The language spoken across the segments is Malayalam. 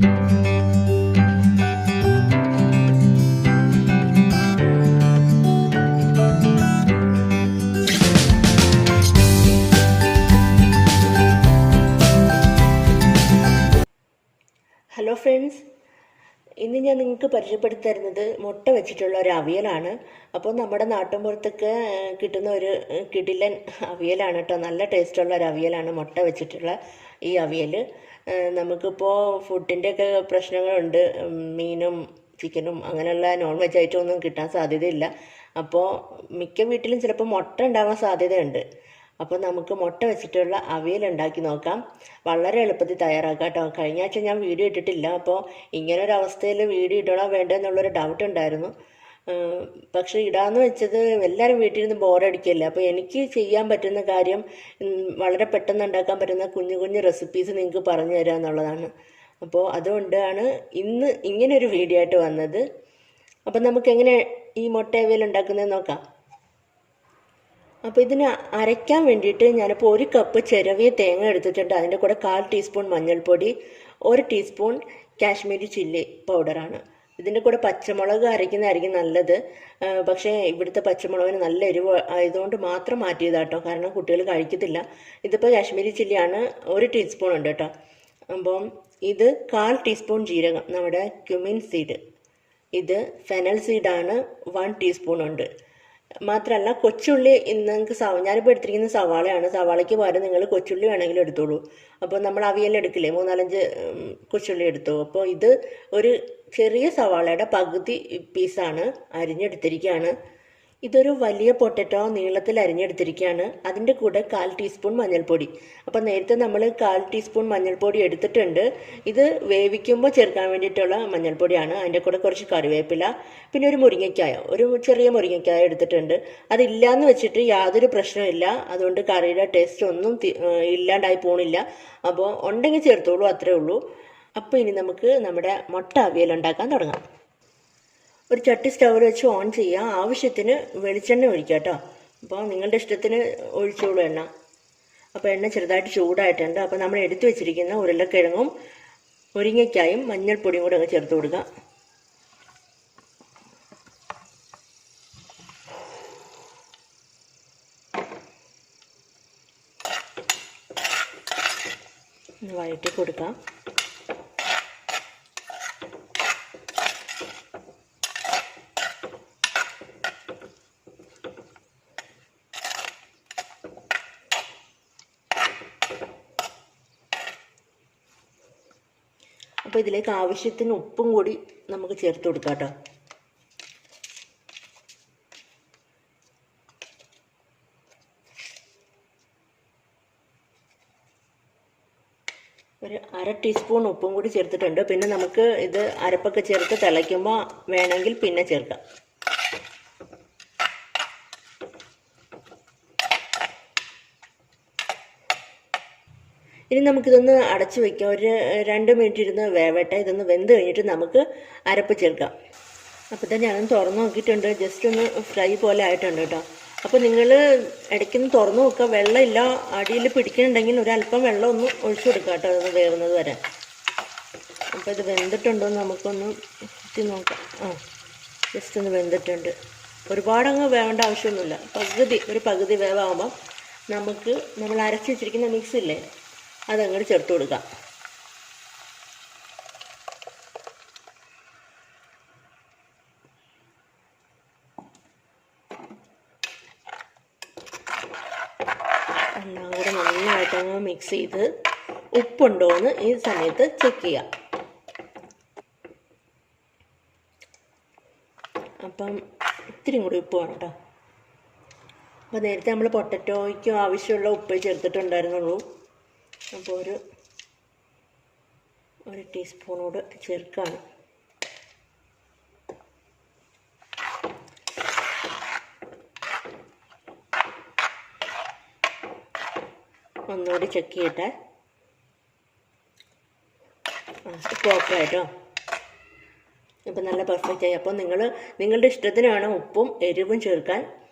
ഹലോ ഫ്രണ്ട്സ്, ഇന്ന് ഞാൻ നിങ്ങൾക്ക് പരിചയപ്പെടുത്തി തരുന്നത് മുട്ട വെച്ചിട്ടുള്ള ഒരു അവിയലാണ്. അപ്പോൾ നമ്മുടെ നാട്ടിൻപുറത്തൊക്കെ കിട്ടുന്ന ഒരു കിടിലൻ അവിയലാണ് കേട്ടോ. നല്ല ടേസ്റ്റുള്ള ഒരു അവിയലാണ് മുട്ട വെച്ചിട്ടുള്ള ഈ അവിയൽ. നമുക്കിപ്പോൾ ഫുഡിൻ്റെയൊക്കെ പ്രശ്നങ്ങളുണ്ട്. മീനും ചിക്കനും അങ്ങനെയുള്ള നോൺ വെജ് ഐറ്റം ഒന്നും കിട്ടാൻ സാധ്യതയില്ല. അപ്പോൾ മിക്ക വീട്ടിലും ചിലപ്പോൾ മുട്ട ഉണ്ടാവാൻ സാധ്യതയുണ്ട്. അപ്പോൾ നമുക്ക് മുട്ട വെച്ചിട്ടുള്ള അവിയൽ ഉണ്ടാക്കി നോക്കാം. വളരെ എളുപ്പത്തിൽ തയ്യാറാക്കാം കേട്ടോ. കഴിഞ്ഞ ആഴ്ച ഞാൻ വീഡിയോ ഇട്ടിട്ടില്ല. അപ്പോൾ ഇങ്ങനൊരവസ്ഥയിൽ വീഡിയോ ഇടണോ വേണ്ടോ എന്നുള്ളൊരു ഡൗട്ട് ഉണ്ടായിരുന്നു. പക്ഷെ ഇടാന്ന് വെച്ചത് എല്ലാവരും വീട്ടിലിരുന്ന് ബോറടിക്കില്ല. അപ്പോൾ എനിക്ക് ചെയ്യാൻ പറ്റുന്ന കാര്യം വളരെ പെട്ടെന്ന് ഉണ്ടാക്കാൻ പറ്റുന്ന കുഞ്ഞു കുഞ്ഞു റെസിപ്പീസ് നിങ്ങൾക്ക് പറഞ്ഞു തരിക എന്നുള്ളതാണ്. അപ്പോൾ അതുകൊണ്ടാണ് ഇന്ന് ഇങ്ങനൊരു വീഡിയോ ആയിട്ട് വന്നത്. അപ്പം നമുക്കെങ്ങനെ ഈ മുട്ട അവിയൽ ഉണ്ടാക്കുന്നത് നോക്കാം. അപ്പോൾ ഇതിന് അരയ്ക്കാൻ വേണ്ടിയിട്ട് ഞാനിപ്പോൾ 1 കപ്പ് ചിരവിയ തേങ്ങ എടുത്തിട്ടുണ്ട്. അതിൻ്റെ കൂടെ 1/4 ടീസ്പൂൺ മഞ്ഞൾപ്പൊടി, 1 ടീസ്പൂൺ കാശ്മീരി ചില്ലി പൗഡറാണ്. ഇതിൻ്റെ കൂടെ പച്ചമുളക് അരയ്ക്കുന്നതായിരിക്കും നല്ലത്. പക്ഷേ ഇവിടുത്തെ പച്ചമുളകിന് നല്ല എരിവ് ആയതുകൊണ്ട് മാത്രം മാറ്റിയതാട്ടോ, കാരണം കുട്ടികൾ കഴിക്കത്തില്ല. ഇതിപ്പോൾ കാശ്മീരി ചില്ലിയാണ്, 1 ടീസ്പൂൺ ഉണ്ട് കേട്ടോ. അപ്പം ഇത് 1/4 ടീസ്പൂൺ ജീരകം, നമ്മുടെ ക്യുമിൻ സീഡ്. ഇത് ഫെനൽ സീഡാണ്, 1 ടീസ്പൂൺ ഉണ്ട്. മാത്രമല്ല കൊച്ചുള്ളി നിങ്ങൾക്ക് ഞാനിപ്പോൾ എടുത്തിരിക്കുന്ന സവാളയാണ്. സവാളയ്ക്ക് പകരം നിങ്ങൾ കൊച്ചുള്ളി വേണമെങ്കിലും എടുത്തോളൂ. അപ്പോൾ നമ്മൾ അവിയൽ എടുക്കില്ലേ, 3-4 കൊച്ചുള്ളി എടുത്തു. അപ്പോൾ ഇത് ഒരു ചെറിയ സവാളയുടെ പകുതി പീസാണ്, അരിഞ്ഞെടുത്തിരിക്കുകയാണ്. ഇതൊരു വലിയ പൊട്ടറ്റോ നീളത്തിൽ അരിഞ്ഞെടുത്തിരിക്കുകയാണ്. അതിൻ്റെ കൂടെ 1/4 ടീസ്പൂൺ മഞ്ഞൾപ്പൊടി. അപ്പോൾ നേരത്തെ നമ്മൾ 1/4 ടീസ്പൂൺ മഞ്ഞൾപ്പൊടി എടുത്തിട്ടുണ്ട്. ഇത് വേവിക്കുമ്പോൾ ചേർക്കാൻ വേണ്ടിയിട്ടുള്ള മഞ്ഞൾപ്പൊടിയാണ്. അതിൻ്റെ കൂടെ കുറച്ച് കറിവേപ്പില, പിന്നെ ഒരു മുരിങ്ങയ്ക്കായ, ഒരു ചെറിയ മുരിങ്ങയ്ക്കായ എടുത്തിട്ടുണ്ട്. അതില്ലാന്ന് വെച്ചിട്ട് യാതൊരു പ്രശ്നമില്ല. അതുകൊണ്ട് കറിയുടെ ടേസ്റ്റ് ഒന്നും ഇല്ലാണ്ടായി പോണില്ല. അപ്പോൾ ഉണ്ടെങ്കിൽ ചേർത്തോളൂ, അത്രേ ഉള്ളൂ. അപ്പോൾ ഇനി നമുക്ക് നമ്മുടെ മുട്ട അവിയൽ ഉണ്ടാക്കാൻ തുടങ്ങാം. ഒരു ചട്ടി സ്റ്റൗവിൽ വെച്ച് ഓൺ ചെയ്യുക. ആവശ്യത്തിന് വെളിച്ചെണ്ണ ഒഴിക്കുക കേട്ടോ. അപ്പോൾ നിങ്ങളുടെ ഇഷ്ടത്തിന് ഒഴിച്ചോളൂ എണ്ണ. അപ്പോൾ എണ്ണ ചെറുതായിട്ട് ചൂടായിട്ടുണ്ട്. അപ്പോൾ നമ്മൾ എടുത്തു വെച്ചിരിക്കുന്ന ഉരുളക്കിഴങ്ങും മുരിങ്ങയ്ക്കായും മഞ്ഞൾപ്പൊടിയും കൂടെ അങ്ങ് ചേർത്ത് കൊടുക്കുക. വഴറ്റി കൊടുക്കാം. അപ്പോൾ ഇതിലേക്ക് ആവശ്യത്തിന് ഉപ്പും കൂടി നമുക്ക് ചേർത്ത് കൊടുക്കാം കേട്ടോ. ഒരു 1/2 ടീസ്പൂൺ ഉപ്പും കൂടി ചേർത്തിട്ടുണ്ട്. പിന്നെ നമുക്ക് ഇത് അരപ്പൊക്കെ ചേർത്ത് തിളയ്ക്കുമ്പോൾ വേണമെങ്കിൽ പിന്നെ ചേർക്കാം. ഇനി നമുക്കിതൊന്ന് അടച്ചു വയ്ക്കാം. ഒരു 2 മിനിറ്റ് ഇരുന്ന് വേവട്ടെ. ഇതൊന്ന് വെന്ത് കഴിഞ്ഞിട്ട് നമുക്ക് അരപ്പ് ചേർക്കാം. അപ്പോൾ തന്നെ ഞാനൊന്ന് തുറന്ന് നോക്കിയിട്ടുണ്ട്. ജസ്റ്റ് ഒന്ന് ഫ്രൈ പോലെ ആയിട്ടുണ്ട് കേട്ടോ. അപ്പോൾ നിങ്ങൾ ഇടയ്ക്കൊന്ന് തുറന്ന് നോക്കുക. വെള്ളമില്ല, അടിയിൽ പിടിക്കുന്നുണ്ടെങ്കിൽ ഒരല്പം വെള്ളം ഒന്ന് ഒഴിച്ചു കൊടുക്കുക കേട്ടോ, അത് വേവുന്നത് വരെ. അപ്പോൾ ഇത് വെന്തിട്ടുണ്ടോ എന്ന് നമുക്കൊന്ന് കുത്തി നോക്കാം. ജസ്റ്റ് ഒന്ന് വെന്തിട്ടുണ്ട്. ഒരുപാടങ്ങ് വേവേണ്ട ആവശ്യമൊന്നുമില്ല. ഒരു പകുതി വേവാകുമ്പം നമുക്ക് നമ്മൾ അരച്ച് വെച്ചിരിക്കുന്ന മിക്സ് ഇല്ലേ, അതങ്ങോട്ട് ചേർത്ത് കൊടുക്കാം. എല്ലാം കൂടെ നന്നായിട്ടങ്ങ് മിക്സ് ചെയ്ത് ഉപ്പുണ്ടോ എന്ന് ഈ സമയത്ത് ചെക്ക് ചെയ്യാം. അപ്പം ഇത്തിരി കൂടി ഉപ്പ് വേണം കേട്ടോ. അപ്പോൾ നേരത്തെ നമ്മൾ പൊട്ടറ്റോയ്ക്കും ആവശ്യമുള്ള ഉപ്പ് ചേർത്തിട്ടുണ്ടായിരുന്നുള്ളൂ. അപ്പോൾ ഒരു ടീസ്പൂണോട് ചേർക്കാണ്. ഒന്നുകൂടി ചെക്ക് ചെയ്യട്ടെ. ഇപ്പോൾ ഓക്കെ ആയിട്ടോ. ഇപ്പം നല്ല പെർഫെക്റ്റ് ആയി. അപ്പോൾ നിങ്ങളുടെ ഇഷ്ടത്തിന് വേണം ഉപ്പും എരിവും ചേർക്കാൻ.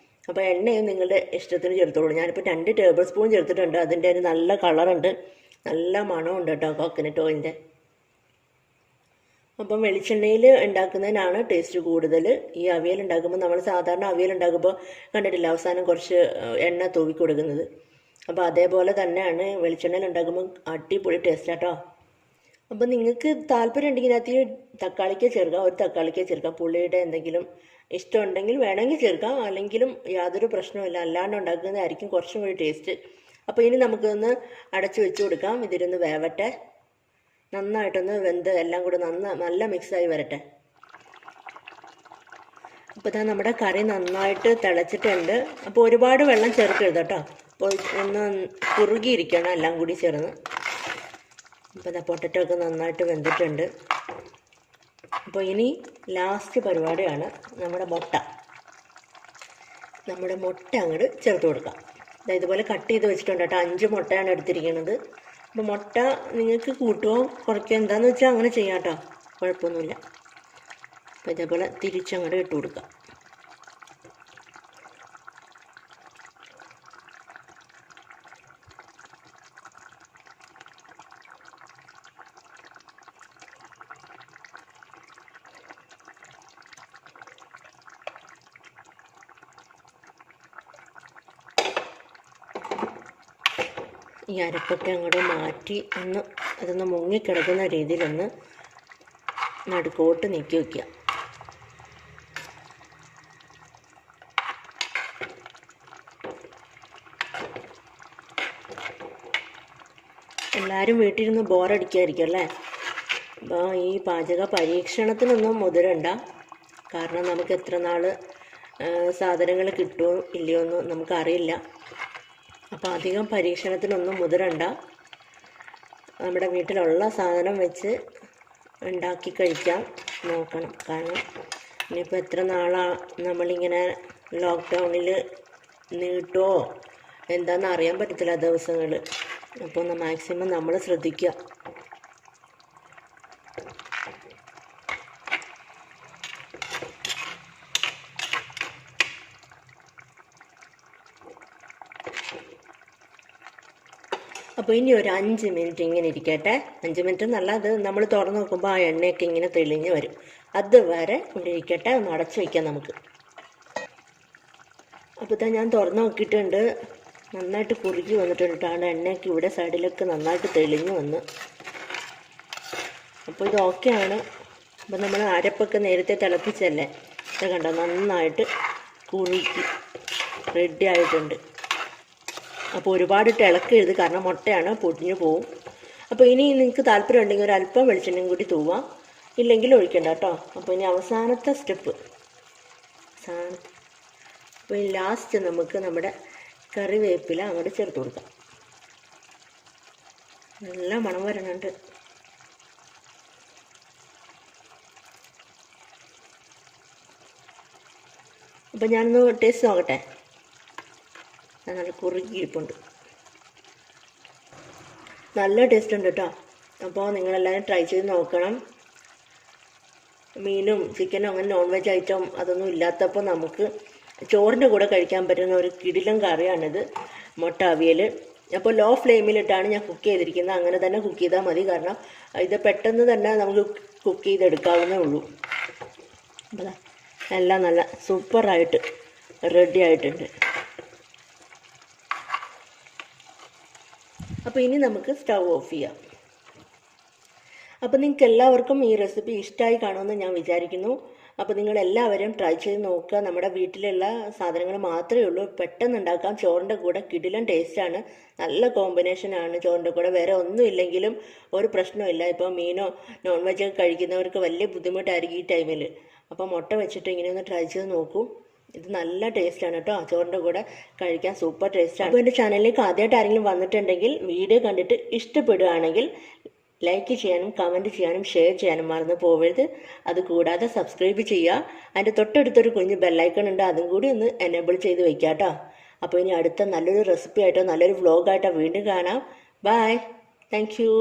അപ്പോൾ എണ്ണയും നിങ്ങളുടെ ഇഷ്ടത്തിന് ചേർത്തോളൂ. ഞാനിപ്പോൾ 2 ടേബിൾ സ്പൂൺ ചേർത്തിട്ടുണ്ട്. അതിൻ്റെ ഒരു നല്ല കളറുണ്ട്, നല്ല മണമുണ്ട് കേട്ടോ കോക്കനട്ട് ഓയിലിൻ്റെ. അപ്പം വെളിച്ചെണ്ണയിൽ ഉണ്ടാക്കുന്നതിനാണ് ടേസ്റ്റ് കൂടുതൽ. ഈ അവിയൽ ഉണ്ടാക്കുമ്പോൾ നമ്മൾ സാധാരണ അവിയൽ ഉണ്ടാക്കുമ്പോൾ കണ്ടിട്ടില്ല അവസാനം കുറച്ച് എണ്ണ തൂവി കൊടുക്കുന്നത്. അപ്പോൾ അതേപോലെ തന്നെയാണ് വെളിച്ചെണ്ണയിൽ ഉണ്ടാക്കുമ്പോൾ അടിപൊളി ടേസ്റ്റ് ആട്ടോ. അപ്പം നിങ്ങൾക്ക് താല്പര്യം ഉണ്ടെങ്കിൽ അതിൽ തക്കാളിക്ക് ചേർക്കാം, ഒരു തക്കാളിക്ക് ചേർക്കാം. പുളിയുടെ എന്തെങ്കിലും ഇഷ്ടമുണ്ടെങ്കിൽ വേണമെങ്കിൽ ചേർക്കാം, അല്ലെങ്കിലും യാതൊരു പ്രശ്നവുമില്ല. അല്ലാണ്ട് ഉണ്ടാക്കുന്നതായിരിക്കും കുറച്ചും കൂടി ടേസ്റ്റ്. അപ്പോൾ ഇനി നമുക്കൊന്ന് അടച്ചു വെച്ച് കൊടുക്കാം. ഇതിലൊന്ന് വേവട്ടെ, നന്നായിട്ടൊന്ന് വെന്ത് എല്ലാം കൂടെ നല്ല മിക്സായി വരട്ടെ. അപ്പോൾ ഇതാ നമ്മുടെ കറി നന്നായിട്ട് തിളച്ചിട്ടുണ്ട്. അപ്പോൾ ഒരുപാട് വെള്ളം ചേർക്കരുത് കേട്ടോ. അപ്പോൾ ഒന്ന് കുറുകിയിരിക്കണം എല്ലാം കൂടി ചേർന്ന്. അപ്പോൾ ഇതാ പൊട്ടറ്റോ ഒക്കെ നന്നായിട്ട് വെന്തിട്ടുണ്ട്. അപ്പോൾ ഇനി ലാസ്റ്റ് പരിപാടിയാണ് നമ്മുടെ മുട്ട അങ്ങോട്ട് ചേർത്ത് കൊടുക്കാം. ഇതുപോലെ കട്ട് ചെയ്ത് വെച്ചിട്ടുണ്ട് കേട്ടോ. 5 മുട്ടയാണ് എടുത്തിരിക്കുന്നത്. അപ്പോൾ മുട്ട നിങ്ങൾക്ക് കൂട്ടുകയോ കുറയ്ക്കുകയോ എന്താണെന്ന് വെച്ചാൽ അങ്ങനെ ചെയ്യാം കേട്ടോ, കുഴപ്പമൊന്നുമില്ല. അപ്പോൾ ഇതേപോലെ തിരിച്ചങ്ങോട്ട് ഇട്ട് കൊടുക്കാം. ഈ അരപ്പൊക്കെ അങ്ങോട്ട് മാറ്റി അതൊന്ന് മുങ്ങിക്കിടക്കുന്ന രീതിയിലൊന്ന് നടുക്കോട്ട് നീക്കി വയ്ക്കുക. എല്ലാവരും വീട്ടിലിരുന്ന് ബോറടിക്കായിരിക്കും അല്ലേ. അപ്പോൾ ഈ പാചക പരീക്ഷണത്തിനൊന്നും മുതിരണ്ട. കാരണം നമുക്ക് എത്ര നാൾ സാധനങ്ങൾ കിട്ടുമോ ഇല്ലയോ എന്ന് നമുക്കറിയില്ല. അപ്പോൾ അധികം പരീക്ഷണത്തിനൊന്നും മുതിരണ്ട. നമ്മുടെ വീട്ടിലുള്ള സാധനം വെച്ച് ഉണ്ടാക്കി കഴിക്കാൻ നോക്കണം. കാരണം ഇനിയിപ്പോൾ എത്ര നാളാണ് നമ്മളിങ്ങനെ ലോക്ക്ഡൗണിൽ നീട്ടുമോ എന്താണെന്ന് അറിയാൻ പറ്റത്തില്ല ദിവസങ്ങൾ. അപ്പോൾ മാക്സിമം നമ്മൾ ശ്രദ്ധിക്കുക. അപ്പോൾ ഇനി ഒരു 5 മിനിറ്റ് ഇങ്ങനെ ഇരിക്കട്ടെ. 5 മിനിറ്റ് എന്നല്ല, അത് നമ്മൾ തുറന്ന് നോക്കുമ്പോൾ ആ എണ്ണയൊക്കെ ഇങ്ങനെ തെളിഞ്ഞ് വരും. അതുവരെ ഇവിടെ ഇരിക്കട്ടെ. ഒന്ന് അടച്ചു വയ്ക്കാം നമുക്ക്. അപ്പോൾ ഇതാ ഞാൻ തുറന്ന് നോക്കിയിട്ടുണ്ട്. നന്നായിട്ട് കുറുകി വന്നിട്ടുണ്ട്. ആ എണ്ണയൊക്കെ ഇവിടെ സൈഡിലൊക്കെ നന്നായിട്ട് തെളിഞ്ഞ് വന്ന്. അപ്പോൾ ഇത് ഓക്കെയാണ്. അപ്പോൾ നമ്മൾ അരപ്പൊക്കെ നേരത്തെ തിളപ്പിച്ചല്ലേ, ഇത് കണ്ടോ നന്നായിട്ട് കുറുകി റെഡി ആയിട്ടുണ്ട്. അപ്പോൾ ഒരുപാട് ഇളക്കരുത്, കാരണം മുട്ടയാണ്, പൊടിഞ്ഞു പോവും. അപ്പോൾ ഇനി നിങ്ങൾക്ക് താല്പര്യം ഉണ്ടെങ്കിൽ ഒരു അല്പം വെളിച്ചെണ്ണയും കൂടി തൂവാം, ഇല്ലെങ്കിൽ ഒഴിക്കണ്ട കേട്ടോ. അപ്പോൾ ഇനി അവസാനത്തെ സ്റ്റെപ്പ്. അപ്പോൾ ഈ ലാസ്റ്റ് നമുക്ക് നമ്മുടെ കറിവേപ്പില അങ്ങോട്ട് ചേർത്ത് കൊടുക്കാം. നല്ല മണം വരണുണ്ട്. അപ്പോൾ ഞാനൊന്ന് ടേസ്റ്റ് നോക്കട്ടെ. നല്ല കുറുകിയിരിപ്പുണ്ട്, നല്ല ടേസ്റ്റ് ഉണ്ട് കേട്ടോ. അപ്പോൾ നിങ്ങളെല്ലാവരും ട്രൈ ചെയ്ത് നോക്കണം. മീനും ചിക്കനും അങ്ങനെ നോൺ വെജ് ഐറ്റം അതൊന്നും ഇല്ലാത്തപ്പോൾ നമുക്ക് ചോറിൻ്റെ കൂടെ കഴിക്കാൻ പറ്റുന്ന ഒരു കിടിലൻ കറിയാണിത്, മുട്ട അവിയൽ. അപ്പോൾ ലോ ഫ്ലെയിമിലിട്ടാണ് ഞാൻ കുക്ക് ചെയ്തിരിക്കുന്നത്. അങ്ങനെ തന്നെ കുക്ക് ചെയ്താൽ മതി, കാരണം ഇത് പെട്ടെന്ന് തന്നെ നമുക്ക് കുക്ക് ചെയ്തെടുക്കാവുന്നേ ഉള്ളൂ. അപ്പോൾ എല്ലാം നല്ല സൂപ്പറായിട്ട് റെഡി ആയിട്ടുണ്ട്. അപ്പോൾ ഇനി നമുക്ക് സ്റ്റൗ ഓഫ് ചെയ്യാം. അപ്പോൾ നിങ്ങൾക്ക് എല്ലാവർക്കും ഈ റെസിപ്പി ഇഷ്ടമായി കാണുമെന്ന് ഞാൻ വിചാരിക്കുന്നു. അപ്പോൾ നിങ്ങളെല്ലാവരും ട്രൈ ചെയ്ത് നോക്കുക. നമ്മുടെ വീട്ടിലുള്ള സാധനങ്ങൾ മാത്രമേ ഉള്ളൂ, പെട്ടെന്ന് ഉണ്ടാക്കാം. ചോറിൻ്റെ കൂടെ കിടിലൻ ടേസ്റ്റാണ്, നല്ല കോമ്പിനേഷനാണ്. ചോറിൻ്റെ കൂടെ വേറെ ഒന്നും ഇല്ലെങ്കിലും ഒരു പ്രശ്നമില്ല. ഇപ്പോൾ മീനോ നോൺ വെജൊക്കെ കഴിക്കുന്നവർക്ക് വലിയ ബുദ്ധിമുട്ടായിരിക്കും ഈ ടൈമിൽ. അപ്പോൾ മുട്ട വെച്ചിട്ട് ഇങ്ങനെ ഒന്ന് ട്രൈ ചെയ്ത് നോക്കൂ. ഇത് നല്ല ടേസ്റ്റാണ് കേട്ടോ, ചോറിൻ്റെ കൂടെ കഴിക്കാൻ സൂപ്പർ ടേസ്റ്റാണ്. അപ്പോൾ എൻ്റെ ചാനലിലേക്ക് ആദ്യമായിട്ട് ആരെങ്കിലും വന്നിട്ടുണ്ടെങ്കിൽ വീഡിയോ കണ്ടിട്ട് ഇഷ്ടപ്പെടുകയാണെങ്കിൽ ലൈക്ക് ചെയ്യാനും കമൻറ്റ് ചെയ്യാനും ഷെയർ ചെയ്യാനും മറന്നു പോകരുത്. അതുകൂടാതെ സബ്സ്ക്രൈബ് ചെയ്യുക. അതിൻ്റെ തൊട്ടടുത്തൊരു കുഞ്ഞ് ബെല്ലൈക്കൺ ഉണ്ട്, അതും കൂടി ഒന്ന് എനേബിൾ ചെയ്ത് വയ്ക്കുക കേട്ടോ. അപ്പോൾ ഇനി അടുത്ത നല്ലൊരു റെസിപ്പി ആയിട്ടോ നല്ലൊരു വ്ലോഗായിട്ടോ വീണ്ടും കാണാം. Bye, thank U.